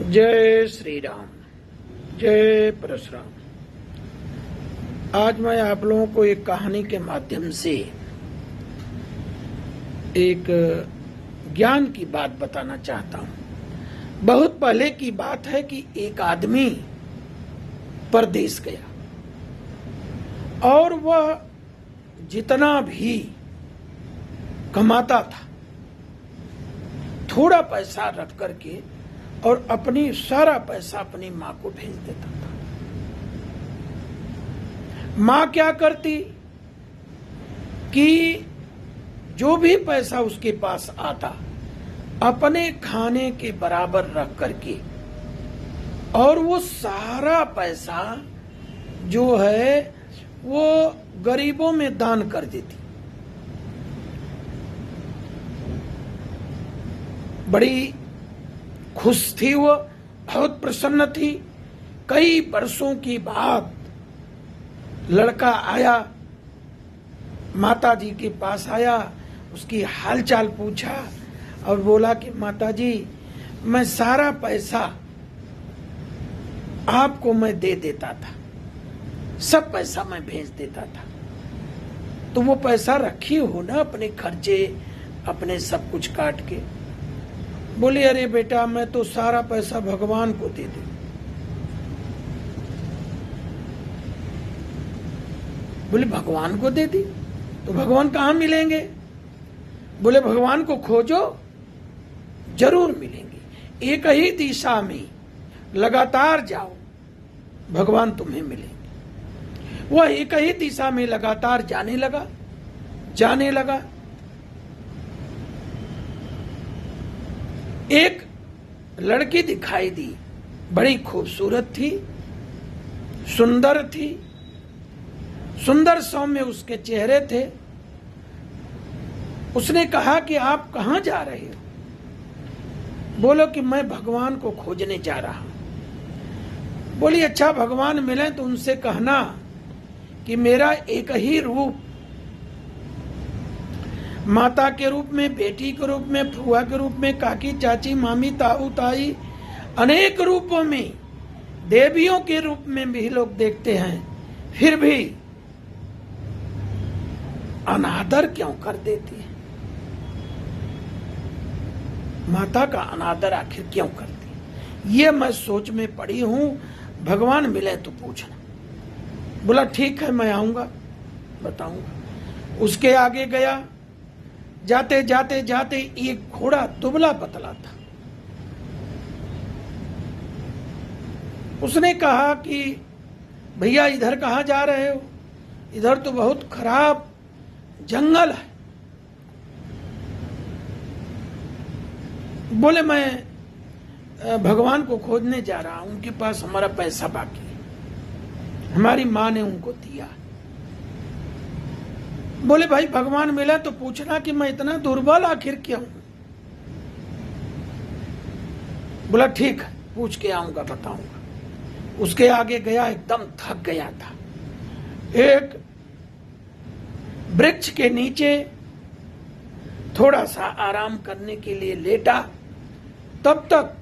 जय श्री राम, जय परशुराम। आज मैं आप लोगों को एक कहानी के माध्यम से एक ज्ञान की बात बताना चाहता हूं। बहुत पहले की बात है कि एक आदमी परदेश गया और वह जितना भी कमाता था थोड़ा पैसा रख करके और अपनी सारा पैसा अपनी माँ को भेज देता था। माँ क्या करती कि जो भी पैसा उसके पास आता अपने खाने के बराबर रख करके और वो सारा पैसा जो है वो गरीबों में दान कर देती। बड़ी खुश थी वो, बहुत प्रसन्न थी। कई वर्षों की बाद लड़का आया, माताजी के पास आया, उसकी हालचाल पूछा और बोला कि माताजी मैं सारा पैसा आपको मैं दे देता था, सब पैसा मैं भेज देता था, तो वो पैसा रखी हो ना अपने खर्चे अपने सब कुछ काट के। बोले अरे बेटा मैं तो सारा पैसा भगवान को दे दूं। बोले भगवान को दे दी तो भगवान कहाँ मिलेंगे? बोले भगवान को खोजो जरूर मिलेंगे, एक ही दिशा में लगातार जाओ भगवान तुम्हें मिलेंगे। वह एक ही दिशा में लगातार जाने लगा। एक लड़की दिखाई दी, बड़ी खूबसूरत थी, सुंदर थी, सुंदर सौम्य उसके चेहरे थे। उसने कहा कि आप कहां जा रहे हो? बोलो कि मैं भगवान को खोजने जा रहा हूं। बोली अच्छा भगवान मिले तो उनसे कहना कि मेरा एक ही रूप, माता के रूप में, बेटी के रूप में, फुआ के रूप में, काकी चाची मामी ताऊ ताई, अनेक रूपों में, देवियों के रूप में भी लोग देखते हैं, फिर भी अनादर क्यों कर देती है? माता का अनादर आखिर क्यों करती है? ये मैं सोच में पड़ी हूं, भगवान मिले तो पूछना। बोला ठीक है मैं आऊंगा, बताऊंगा। उसके आगे गया। जाते जाते एक घोड़ा दुबला पतला था। उसने कहा कि भैया इधर कहाँ जा रहे हो? इधर तो बहुत खराब जंगल है। बोले मैं भगवान को खोजने जा रहा हूं, उनके पास हमारा पैसा बाकी है, हमारी माँ ने उनको दिया। बोले भाई भगवान मिला तो पूछना कि मैं इतना दुर्बल आखिर क्यों? बोला ठीक है पूछ के आऊंगा, बताऊंगा। उसके आगे गया, एकदम थक गया था। एक वृक्ष के नीचे थोड़ा सा आराम करने के लिए लेटा। तब तक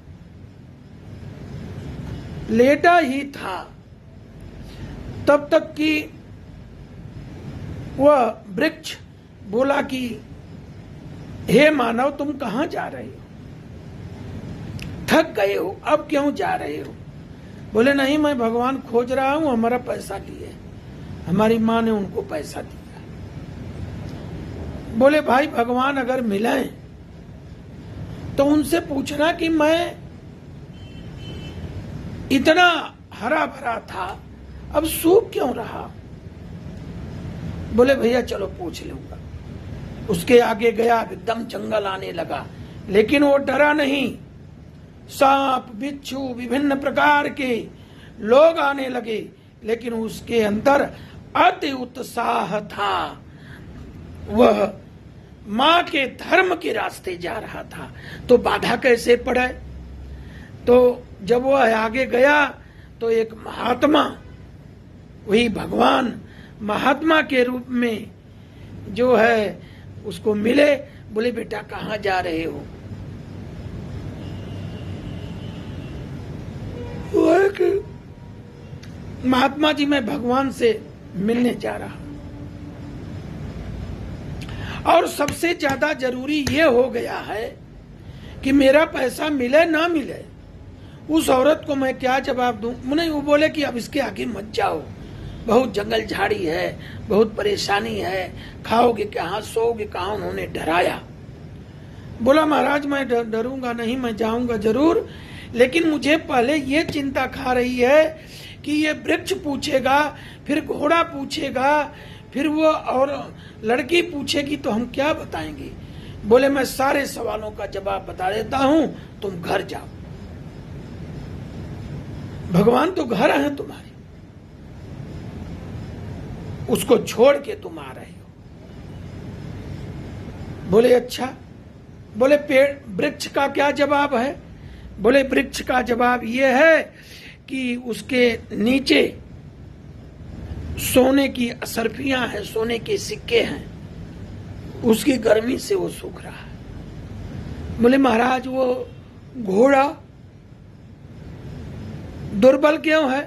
लेटा ही था, तब तक कि वह वृक्ष बोला कि हे मानव तुम कहां जा रहे हो? थक गए हो, अब क्यों जा रहे हो? बोले नहीं मैं भगवान खोज रहा हूं, हमारा पैसा लिए, हमारी माँ ने उनको पैसा दिया। बोले भाई भगवान अगर मिले तो उनसे पूछना कि मैं इतना हरा भरा था अब सूख क्यों रहा? बोले भैया चलो पूछ लूंगा। उसके आगे गया, एकदम जंगल आने लगा, लेकिन वो डरा नहीं। सांप बिच्छू विभिन्न प्रकार के लोग आने लगे, लेकिन उसके अंदर अति उत्साह था। वह माँ के धर्म के रास्ते जा रहा था, तो बाधा कैसे पड़े? तो जब वह आगे गया तो एक महात्मा, वही भगवान महात्मा के रूप में जो है उसको मिले। बोले बेटा कहाँ जा रहे हो? महात्मा जी मैं भगवान से मिलने जा रहा हूं, और सबसे ज्यादा जरूरी ये हो गया है कि मेरा पैसा मिले ना मिले, उस औरत को मैं क्या जवाब दूं। नहीं, वो बोले कि अब इसके आगे मत जाओ, बहुत जंगल झाड़ी है, बहुत परेशानी है, खाओगे कहाँ, सोओगे कहाँ। उन्होंने डराया। बोला महाराज मैं डरूंगा नहीं, मैं जाऊंगा जरूर, लेकिन मुझे पहले ये चिंता खा रही है कि ये वृक्ष पूछेगा, फिर घोड़ा पूछेगा, फिर वो और लड़की पूछेगी, तो हम क्या बताएंगे। बोले मैं सारे सवालों का जवाब बता देता हूं, तुम घर जाओ। भगवान तो घर हैं तुम्हारे, उसको छोड़ के तुम आ रहे हो। बोले अच्छा। बोले पेड़ वृक्ष का क्या जवाब है। बोले वृक्ष का जवाब यह है कि उसके नीचे सोने की असरफियां हैं, सोने के सिक्के हैं, उसकी गर्मी से वो सूख रहा है। बोले महाराज वो घोड़ा दुर्बल क्यों है।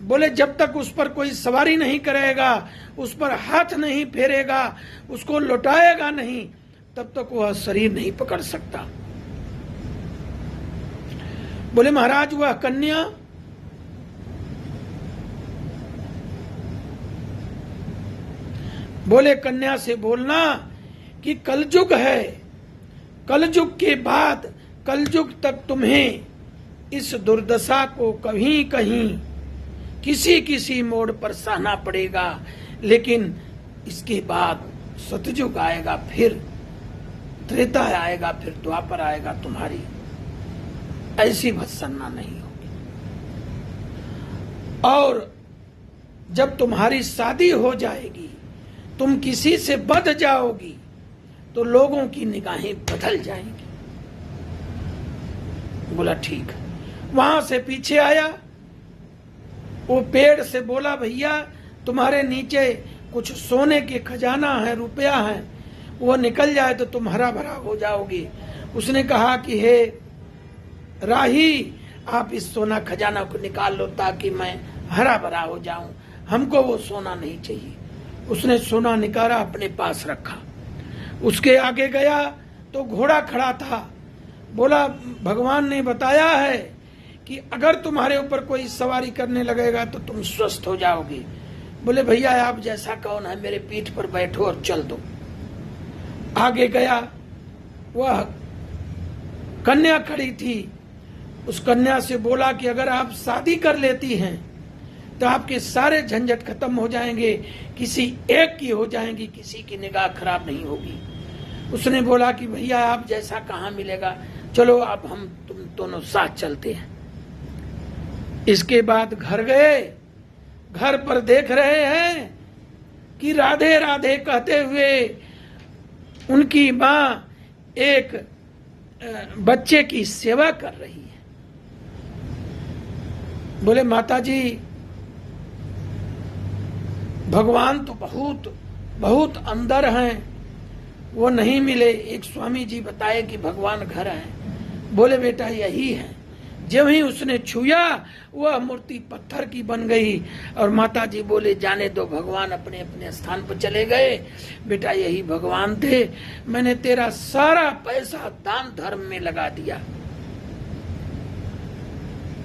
बोले जब तक उस पर कोई सवारी नहीं करेगा, उस पर हाथ नहीं फेरेगा, उसको लौटाएगा नहीं, तब तक वह शरीर नहीं पकड़ सकता। बोले महाराज वह कन्या। बोले कन्या से बोलना कि कलयुग है, कलयुग के बाद कलयुग तक तुम्हें इस दुर्दशा को कहीं कहीं किसी किसी मोड़ पर सहना पड़ेगा, लेकिन इसके बाद सतयुग आएगा, फिर त्रेता आएगा, फिर द्वापर आएगा, तुम्हारी ऐसी भत्सना नहीं होगी। और जब तुम्हारी शादी हो जाएगी, तुम किसी से बंध जाओगी, तो लोगों की निगाहें बदल जाएंगी। बोला ठीक। वहां से पीछे आया, वो पेड़ से बोला भैया तुम्हारे नीचे कुछ सोने के खजाना है, रुपया है, वो निकल जाए तो तुम हरा भरा हो जाओगी। उसने कहा कि हे राही, आप इस सोना खजाना को निकाल लो ताकि मैं हरा भरा हो जाऊं, हमको वो सोना नहीं चाहिए। उसने सोना निकाला, अपने पास रखा। उसके आगे गया तो घोड़ा खड़ा था। बोला भगवान ने बताया है कि अगर तुम्हारे ऊपर कोई सवारी करने लगेगा तो तुम स्वस्थ हो जाओगे। बोले भैया आप जैसा कौन है, मेरे पीठ पर बैठो और चल दो। आगे गया, वह कन्या खड़ी थी। उस कन्या से बोला कि अगर आप शादी कर लेती हैं तो आपके सारे झंझट खत्म हो जाएंगे, किसी एक की हो जाएंगी, किसी की निगाह खराब नहीं होगी। उसने बोला कि भैया आप जैसा कहाँ मिलेगा, चलो अब हम तुम दोनों साथ चलते हैं। इसके बाद घर गए। घर पर देख रहे हैं कि राधे राधे कहते हुए उनकी माँ एक बच्चे की सेवा कर रही है। बोले माता जी भगवान तो बहुत बहुत अंदर हैं, वो नहीं मिले। एक स्वामी जी बताए कि भगवान घर हैं। बोले बेटा यही है। जब ही उसने छुआ वह मूर्ति पत्थर की बन गई और माता जी बोले जाने दो, भगवान अपने अपने स्थान पर चले गए। बेटा यही भगवान थे, मैंने तेरा सारा पैसा दान धर्म में लगा दिया।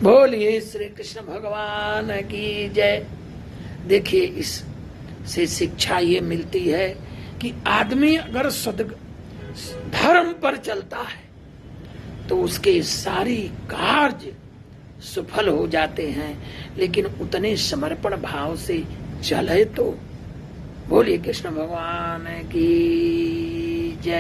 बोलिए श्री कृष्ण भगवान की जय। देखिए इस से शिक्षा ये मिलती है कि आदमी अगर धर्म पर चलता है तो उसके सारी कार्य सफल हो जाते हैं, लेकिन उतने समर्पण भाव से चले तो। बोलिए कृष्ण भगवान की जय।